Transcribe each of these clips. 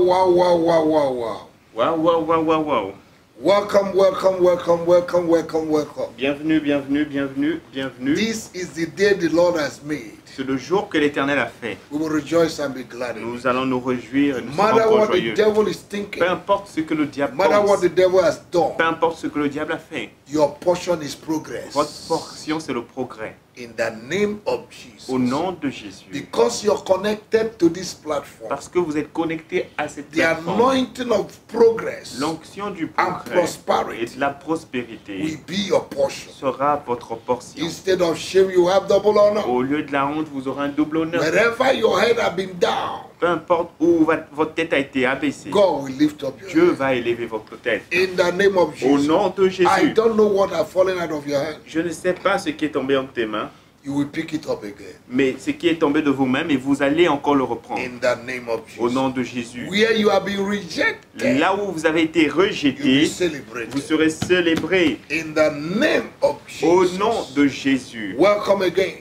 wow, wow, wow, wow, wow. Waouh, waouh, waouh, waouh, waouh. Welcome, welcome, welcome, welcome, welcome, welcome. Bienvenue, bienvenue, bienvenue, bienvenue. This is the day the Lord has made. C'est le jour que l'Éternel a fait. We will rejoice and be glad in it. Nous allons nous réjouir et nous No serons matter encore what the joyeux. devil is thinking, Peu importe ce que le diable no matter what pense, the devil has done, peu importe ce que le diable a fait, your portion is progress. votre portion c'est le progrès. In the name of Jesus. Au nom de Jésus. Because you're connected to this platform, Parce que vous êtes connecté à cette the plateforme. anointing of progress L'onction du and progrès et prosperity de la will prospérité be your portion. sera votre portion. Instead of shame, you have double honor. Au lieu de la honte, vous aurez un double honneur. Wherever your head has been down, Peu importe où votre tête a été abaissée, God will lift up your Dieu head. va élever votre tête. In the name of Au Jesus. nom de I Jésus. don't know what has fallen out of your hand. Je ne sais pas ce qui est tombé entre tes mains, You will pick it up again. mais ce qui est tombé de vous-même et vous allez encore le reprendre. In the name of Au Jesus. nom de Jésus. Where you have been rejected, Là où vous avez été you will be rejeté, celebrated. vous serez célébré. In the name of Au Jesus. nom de Jésus. Welcome again.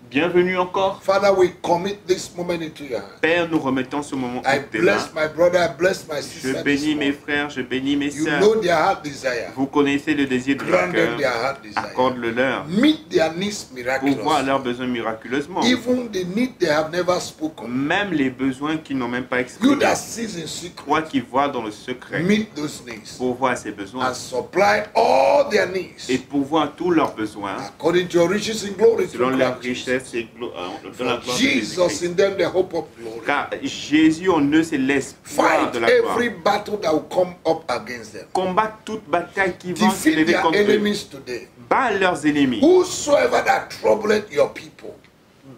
Bienvenue encore. Father, we commit this moment into your hands. Père, nous remettons ce moment I entre tes mains. bless my brother, I bless my Je sister. This bénis mes morning. frères, je bénis mes You sœurs. know their heart desire. Vous connaissez le désir de leur Grant them cœur. their heart desire. Accorde-le leur. Meet their needs Pourvoir miraculously. leurs besoins miraculeusement. Even the need they have never spoken. Même les besoins qu'ils n'ont même pas You exprimés. that sees in Toi secret, qui vois dans le secret. meet those needs Pourvoir ces besoins. and supply all their needs Et pourvoir tous leurs besoins. according to your riches in glory. Selon through leur Christ Jesus. richesse et dans la For gloire de Jesus Jésus-Christ. in them the hope of glory. Car Jésus en eux, c'est l'espoir Fight de la gloire. every battle that will come up against them. Combat toute bataille qui va Defeat s'élever their contre eux. enemies today. Bat leurs ennemis. Whosoever that troubled your people,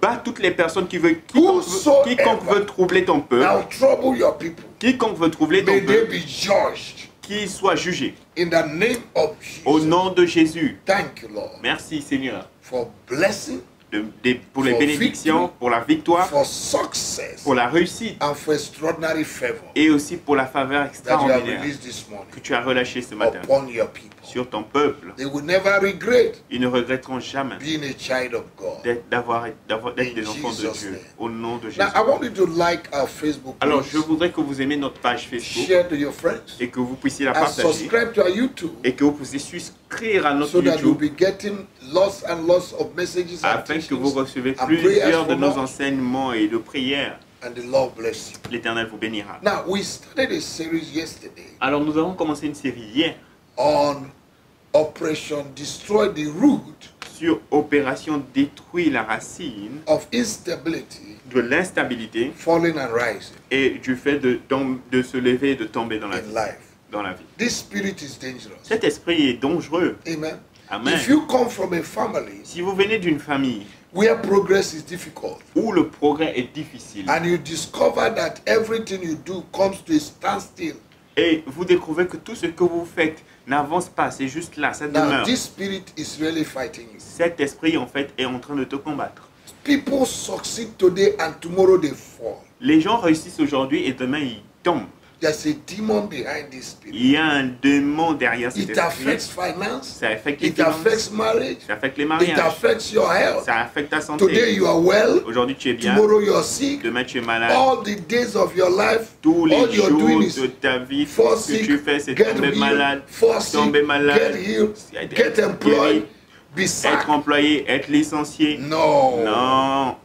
Bat toutes les personnes qui veulent. Whosoever Quiconque veut troubler ton peuple. now trouble your people, Quiconque veut troubler ton may they peuple. be judged Qu'il soit jugé. in the name of Au Jesus. nom de Jésus. Thank you, Lord, Merci Seigneur. for blessing, Pour les For bénédictions, victory. pour la victoire, for success, pour la réussite and for extraordinary favor et aussi pour la faveur that you have extraordinaire released this morning que tu as relâchée ce matin upon your people. sur ton peuple. They will never regret Ils ne regretteront jamais being a child of God. d'être des In enfants de Jesus' Dieu. name. Au nom de Jésus. Now, I want you to like our Facebook Alors, page, je voudrais que vous aimiez notre page Facebook share to your friends, et que vous puissiez la and partager subscribe to our YouTube et que vous puissiez souscrire à notre so that you'll YouTube be getting lots and lots of messages and afin que vous teachings, recevez and plusieurs prayers de from nos us, enseignements et de prières. and the Lord bless you. L'Éternel vous bénira. Now, we started a series yesterday Alors, nous avons commencé une série hier on Operation Destroy the Root sur Opération Détruire la racine of Instability, de l'instabilité Falling and Rising et du fait de se lever et de tomber dans la in vie. life. This spirit is dangerous. Cet esprit est dangereux. Amen. Amen. If you come from a family Si vous venez d'une famille where progress is difficult, où le progrès est difficile and you discover that everything you do comes to a standstill, et vous découvrez que tout ce que vous faites n'avance pas, c'est juste là, ça now demeure. this spirit is really fighting you. Cet esprit en fait est en train de te combattre. People succeed today and tomorrow they fall. Les gens réussissent aujourd'hui et demain ils tombent. There's a demon behind this spirit. Il y a un démon derrière cet It esprit. affects finance, Ça affecte les it finances, affects marriage, ça affecte les it mariages, affects your health. ça affecte ta Today santé. you are well, Aujourd'hui tu es bien, tomorrow you are sick. demain tu es malade. All the days of your life, Tous all les you're jours doing de is ta vie, fall ce que sick, tu fais c'est get tomber healed, malade, fall sick, tomber malade, get healed, get être employed, guéri, be être sacked. employé, être licencié. No, Non,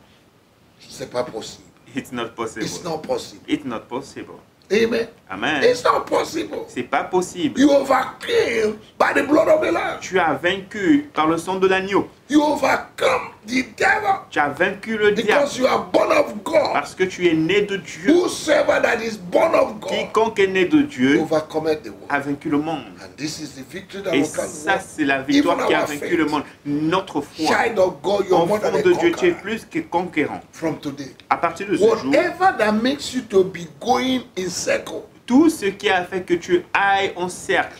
c'est pas possible. it's not possible. It's not possible. It's not possible. Amen. Amen. It's not possible. C'est pas possible. You overcame by the blood of the Lamb. Tu as vaincu par le sang de l'agneau. You overcome the devil Tu as vaincu le diable because you are born of God. parce que tu es né de Dieu. Whosoever that is born of God Quiconque est né de Dieu overcometh the world. a vaincu le monde. And this is the victory that Et will come. ça, c'est la victoire Even qui a our vaincu faith. le monde. Notre foi. Child of God, you're more Enfant than a de Dieu, tu es conqueror plus que conquérant. from today. À partir de ce jour, Whatever that makes you to be going in circle tout ce qui a fait que tu ailles en cercle,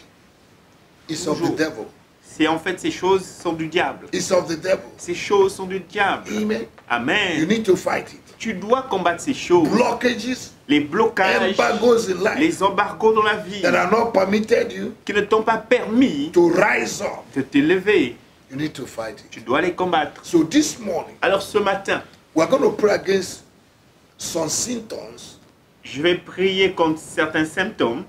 is of the Toujours. devil. c'est en fait ces choses sont du diable. It's of the devil. Ces choses sont du diable. Amen. You Amen. need to fight it. Tu dois combattre ces choses. Blockages, Les blocages, embargoes in life les embargos dans la vie that are not permitted you qui ne t'ont pas permis to rise up. de t'élever. You need to fight it. Tu dois les combattre. So this morning, Alors ce matin, we're going to pray against some symptoms Je vais prier contre certains symptômes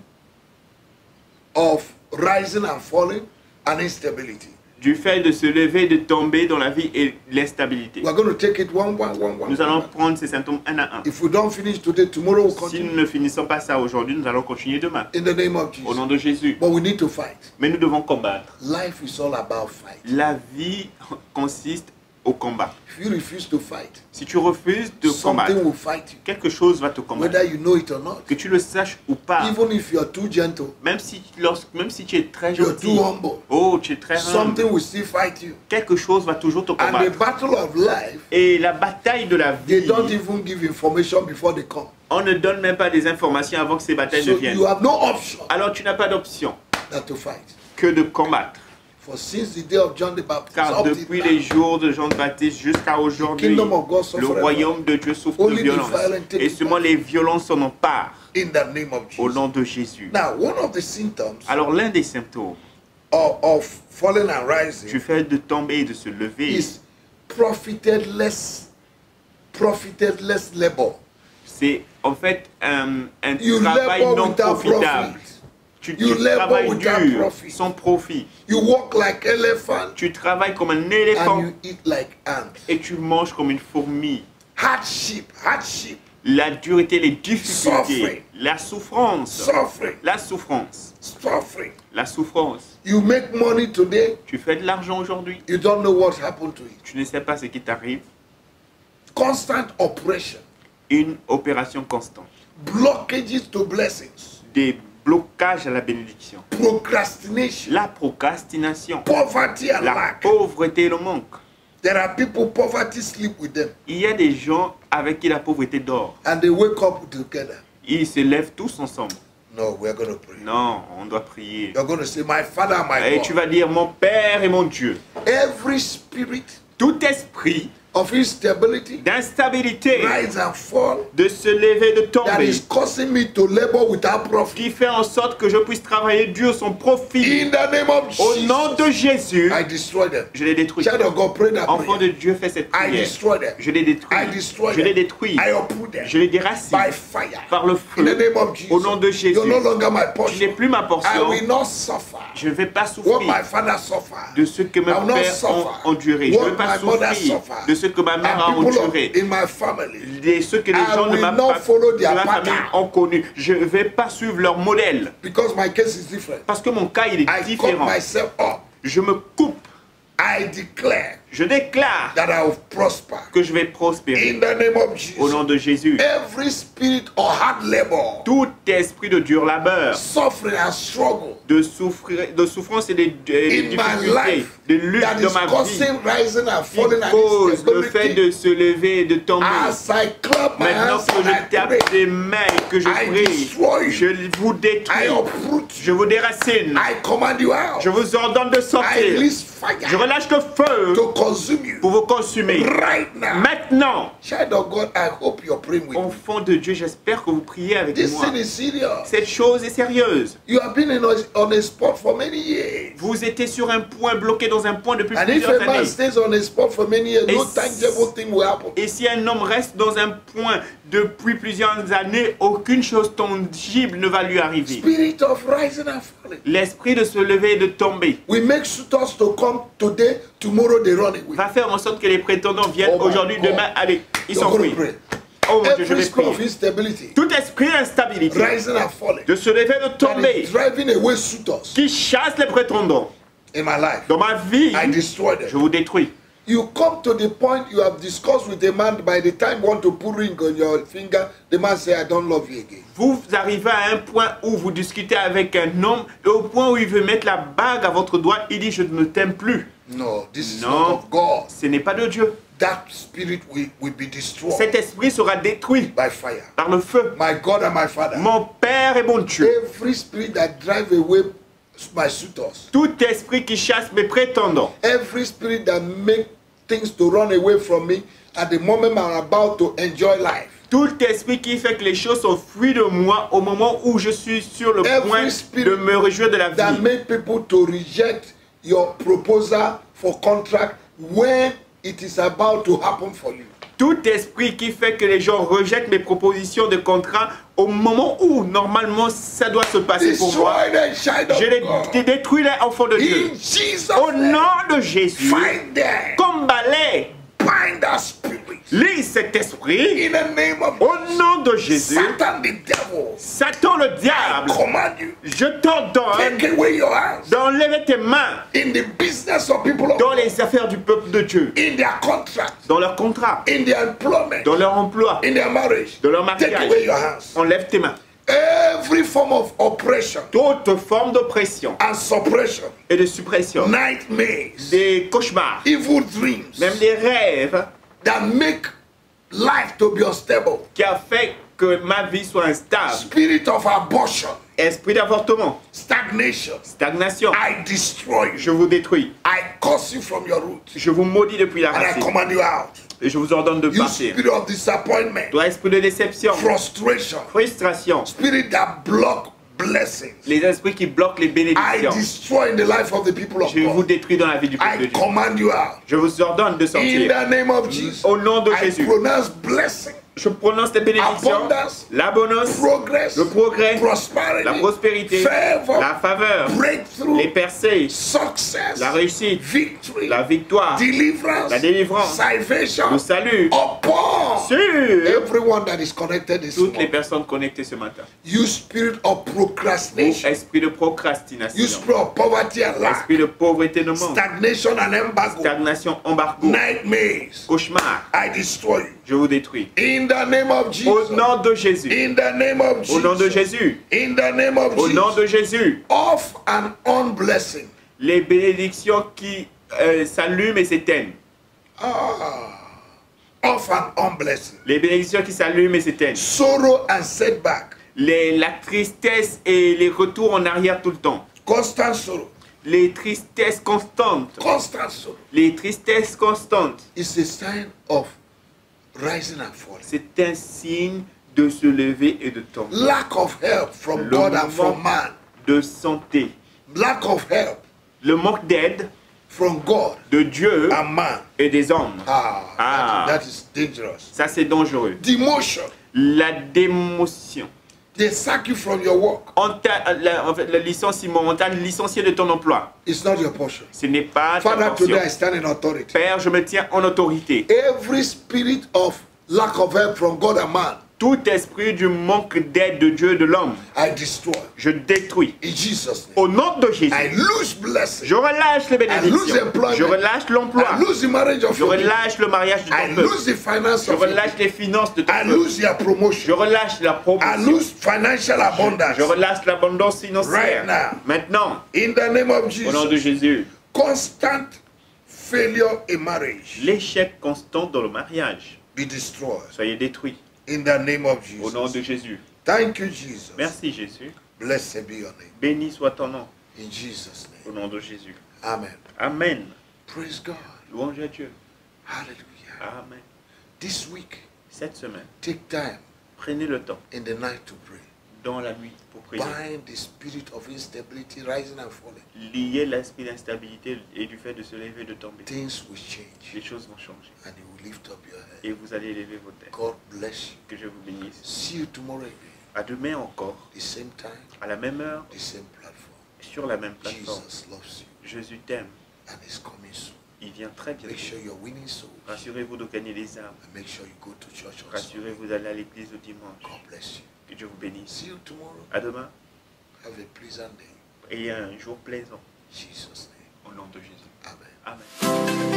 of rising and falling and instability. du fait de se lever, de tomber dans la vie et l'instabilité. We're going to take it one. Nous allons prendre ces symptômes un à un. If we don't finish today, tomorrow we'll Si continue. nous ne finissons pas ça aujourd'hui, nous allons continuer demain. In the name of Au nom Jesus. de Jésus. But we need to fight. Mais nous devons combattre. Life is all about fight. La vie consiste au combat. If you refuse to fight, Si tu refuses de combattre, something will fight you, quelque chose va te combattre. whether you know it or not. Que tu le saches ou pas. Even if you are too gentle, Même si tu es très you're too gentil. humble, Oh, tu es très humble. something will still fight you. Quelque chose va toujours te And the combattre. battle of life, Et la bataille de la they vie, don't even give information before they come. on ne donne même pas des informations avant que ces batailles ne So viennent. you have no option Alors tu n'as pas d'option than to fight. que de combattre. For since the day of John the Baptist, Car up till depuis now, les jours de Jean le Baptiste jusqu'à aujourd'hui, kingdom of God le suffereth royaume de Dieu souffre de Only the violence. violent take Et it seulement by les violences s'en emparent in the name of au Jesus. nom de Jésus. Now, one of the symptoms Alors l'un des symptômes of falling and du rising fait de tomber et de se lever, is profitless labor. c'est en fait un You travail labor non without profitable. profit. Tu You labor travailles without dur, profit. sans profit. You walk like elephant Tu travailles comme un éléphant and you eat like ant. et tu manges comme une fourmi. Hardship, La dureté, les difficultés, Suffering. la souffrance, suffering, la souffrance, suffering. la souffrance. You make money today, Tu fais de l'argent aujourd'hui, you don't know what happened to it. tu ne sais pas ce qui t'arrive. Constant oppression, Une opération constante. blockages to blessings, Des blocages à la bénédiction. procrastination, La procrastination. poverty and La lack. pauvreté et le manque. There are people, poverty sleep with them Il y a des gens avec qui la pauvreté dort. and they wake up together. Ils se lèvent tous ensemble. No, we're going to pray. Non, on doit prier. You're going to say, my Father, my Et tu God. vas dire, mon Père et mon Dieu, Every spirit tout esprit of instability, d'instabilité, rise and fall, de se lever, de that tomber, is causing me to labor without profit. qui fait en sorte que je puisse travailler dur sans profit. In the name of Au nom de Jesus, Jésus, I destroy them. je les détruis. Child of God, pray that Enfant prayer. de Dieu, fais cette I prière. destroy them. Je les détruis. I destroy Je les them. détruis. I uproot them Je les déracine by fire. par le In feu. the name of Jesus. Au nom de Jésus. You're no longer my Tu n'es portion. plus ma I portion. will not suffer Je ne vais pas what souffrir my father suffered. de ce que mes I will not pères ont suffer enduré. Je ne what vais pas my mother souffrir suffered. de ce que ma mère a And people enduré. in my family. De ce que les I gens de will ma, not follow de their ma famille pattern. ont connu. Je ne vais pas suivre leur modèle. Because my case is different. Parce que mon cas, il est I cut différent. myself up. Je me coupe. I declare Je déclare that I will prosper. que je vais prospérer. In the name of Au nom Jesus. de Jésus. Every spirit of hard labor, Tout esprit de dur labeur, suffering and struggle de souffrance et de in my difficultés, life de lutte that dans is ma vie, causing rising and qui falling and cause le fait instability. de se lever et de tomber. As I clap my Maintenant hands que and je I tape pray, des mains et que je I prie, destroy you. je vous I détruis, uproot je you. vous déracine, I command you out. je vous ordonne de I sortir, release je fire relâche le feu to consume you pour vous consumer. right now. Maintenant, Child of God, I hope you're praying with me. enfant de Dieu, j'espère que vous priez avec This moi. thing is serious. Cette chose est sérieuse. You have been on a spot for many years. Vous étiez sur un point, bloqué dans un point depuis And if plusieurs a man années. stays on a spot for many years, no Et tangible thing will happen. Et si un homme reste dans un point depuis plusieurs années, aucune chose tangible ne va lui arriver. Spirit of rising and falling. L'esprit de se lever et de tomber We make suitors to come today, tomorrow they run away. va faire en sorte que les prétendants viennent Oh my aujourd'hui, God. demain, allez, ils You're sont going pris. to pray. Oh mon Dieu, je Every vais spirit of prier. instability, Tout esprit d'instabilité, rising and falling, de se lever et de that tomber, is driving away suitors qui chasse les prétendants in my life, dans ma vie, I destroy je them. vous détruis. You come to the point you have discussed with a man, by the time you want to put ring on your finger, the man say, I don't love you again. Vous arrivez à un point où vous discutez avec un homme et au point où il veut mettre la bague à votre doigt, il dit je ne t'aime plus. No, this is Non. not of God. Ce n'est pas de Dieu. That spirit will be destroyed Cet esprit sera détruit by fire. par le feu. My God and my Father, Mon Père et mon Dieu, every spirit that drive away my suitors, tout esprit qui chasse mes prétendants, every spirit that make things to run away from me at the moment I'm about to enjoy life, tout esprit qui fait que les choses sont fuies de moi au moment où je suis sur le Every point spirit de me réjouir de la that vie. make people to reject your proposal for contract when it is about to happen for you. Tout esprit qui fait que les gens rejettent mes propositions de contrat au moment où normalement ça doit se passer pour moi, Destroy the child of je God. détruis les enfants de Dieu. In Jesus' Au name, nom de Jésus, find them. combat-les. Bind that spirit. Lis cet esprit. In the name of Au nom de Jésus, Satan the devil. Satan le diable, Command you. je t'ordonne Take away your hands. d'enlever tes mains In the business of people of dans God. les affaires du peuple de Dieu, In their contract. dans leur contrat, In their employment. dans leur emploi, In their marriage. dans leur Take mariage. away your hands. Enlève tes mains. Every form of oppression Toute forme d'oppression and suppression. et de suppression, Nightmares. des cauchemars, Evil dreams. même des rêves That make life to be unstable. qui a fait que ma vie soit instable, Spirit of abortion. esprit d'avortement, Stagnation. stagnation, I destroy you. je vous détruis. I curse you from your root. Je vous maudis depuis la And I racine command you out. et je vous ordonne de You partir. spirit of disappointment. Toi, esprit de déception, Frustration. frustration, Spirit that block blessings. les esprits qui bloquent les I bénédictions, destroy in the life of the people of je vous God. détruis dans la vie du peuple de I Dieu. command you out. Je vous ordonne de In sortir. the name of Jesus. Au nom de I Jésus, pronounce blessing, je prononce les bénédictions, abundance, l'abondance, progress, le progrès, prosperity, la prospérité, favor, la faveur, breakthrough, les percées, success, la réussite, victory, la victoire, deliverance, la délivrance, salvation, le salut upon sur everyone that is connected this toutes les morning. personnes connectées ce matin. You spirit of Vous, procrastination, esprit de you procrastination, spirit of poverty and lack, esprit de pauvreté de manque, stagnation and embargo, stagnation, embargo, nightmares, cauchemar, I destroy you. je vous détruis. In the name of Au Jesus. nom de Jésus, In the name of au nom de Jesus. Jésus, In the name of au nom Jesus. de Jésus, Off and on blessing. les bénédictions qui s'allument et s'éteignent. Off and on blessing. Les bénédictions qui s'allument et s'éteignent. Sorrow and setback. La tristesse et les retours en arrière tout le temps. Constant sorrow. Les tristesses constantes. Constant sorrow. Les tristesses constantes. Is a sign of rising and falling. C'est un signe de se lever et de tomber. Lack of help from Le God and from manque man. de santé. Lack of help Le manque d'aide from God de Dieu and man. et des hommes. That is dangerous. Ça, c'est dangereux. Demotion. La démotion. They sack you from your work. En fait, le licenciement, on t'a licencié de ton emploi. It's not your portion. Ce n'est pas ta Father, portion. today I stand in authority. Père, je me tiens en autorité. Every spirit of lack of help from God and man, Tout esprit du manque d'aide de Dieu et de l'homme, I destroy. je détruis. In Jesus' name. Au nom de Jésus, I lose blessing. je relâche les I lose bénédictions. employment. Je relâche l'emploi. I lose the marriage of Je your people. relâche le mariage de I ton peuple. lose the finance Je of your relâche people. les finances de ton I peuple. lose your Je promotion. relâche la I promotion. lose financial abundance. Je relâche l'abondance financière. Right now. Maintenant, In the name of au nom de Jesus. Jésus, Constant failure in marriage l'échec constant dans le mariage, be destroyed. soyez détruits. In the name of Au nom de Jesus. Jésus. Thank you, Jesus. Merci Jésus. Blessed be your name. Béni soit ton nom. In Jesus' Au name. nom de Jésus. Amen. Amen. Praise God. Louange à Dieu. Hallelujah. Amen. This week, Cette semaine, take time prenez le temps in the night to pray. dans la nuit pour prier. Bind the spirit of instability rising and falling. Liez l'esprit d'instabilité et du fait de se lever et de tomber. Things will change Les choses vont changer. and you will lift up your head. Et vous allez élever vos têtes. God bless you. Que je vous bénisse. See you tomorrow again. À demain encore, The same time, à la même heure, the same platform. sur la même plateforme. Jesus loves you Jésus t'aime. and is coming soon. Il vient très Make bientôt. sure you're winning souls Rassurez-vous de gagner des âmes. and make sure you go to church also. Rassurez-vous d'aller à l'église le dimanche. God bless you. Que Dieu vous bénisse. See you tomorrow. À demain Have a pleasant day. et un jour plaisant. In Jesus' name. Au nom de Jésus. Amen. Amen.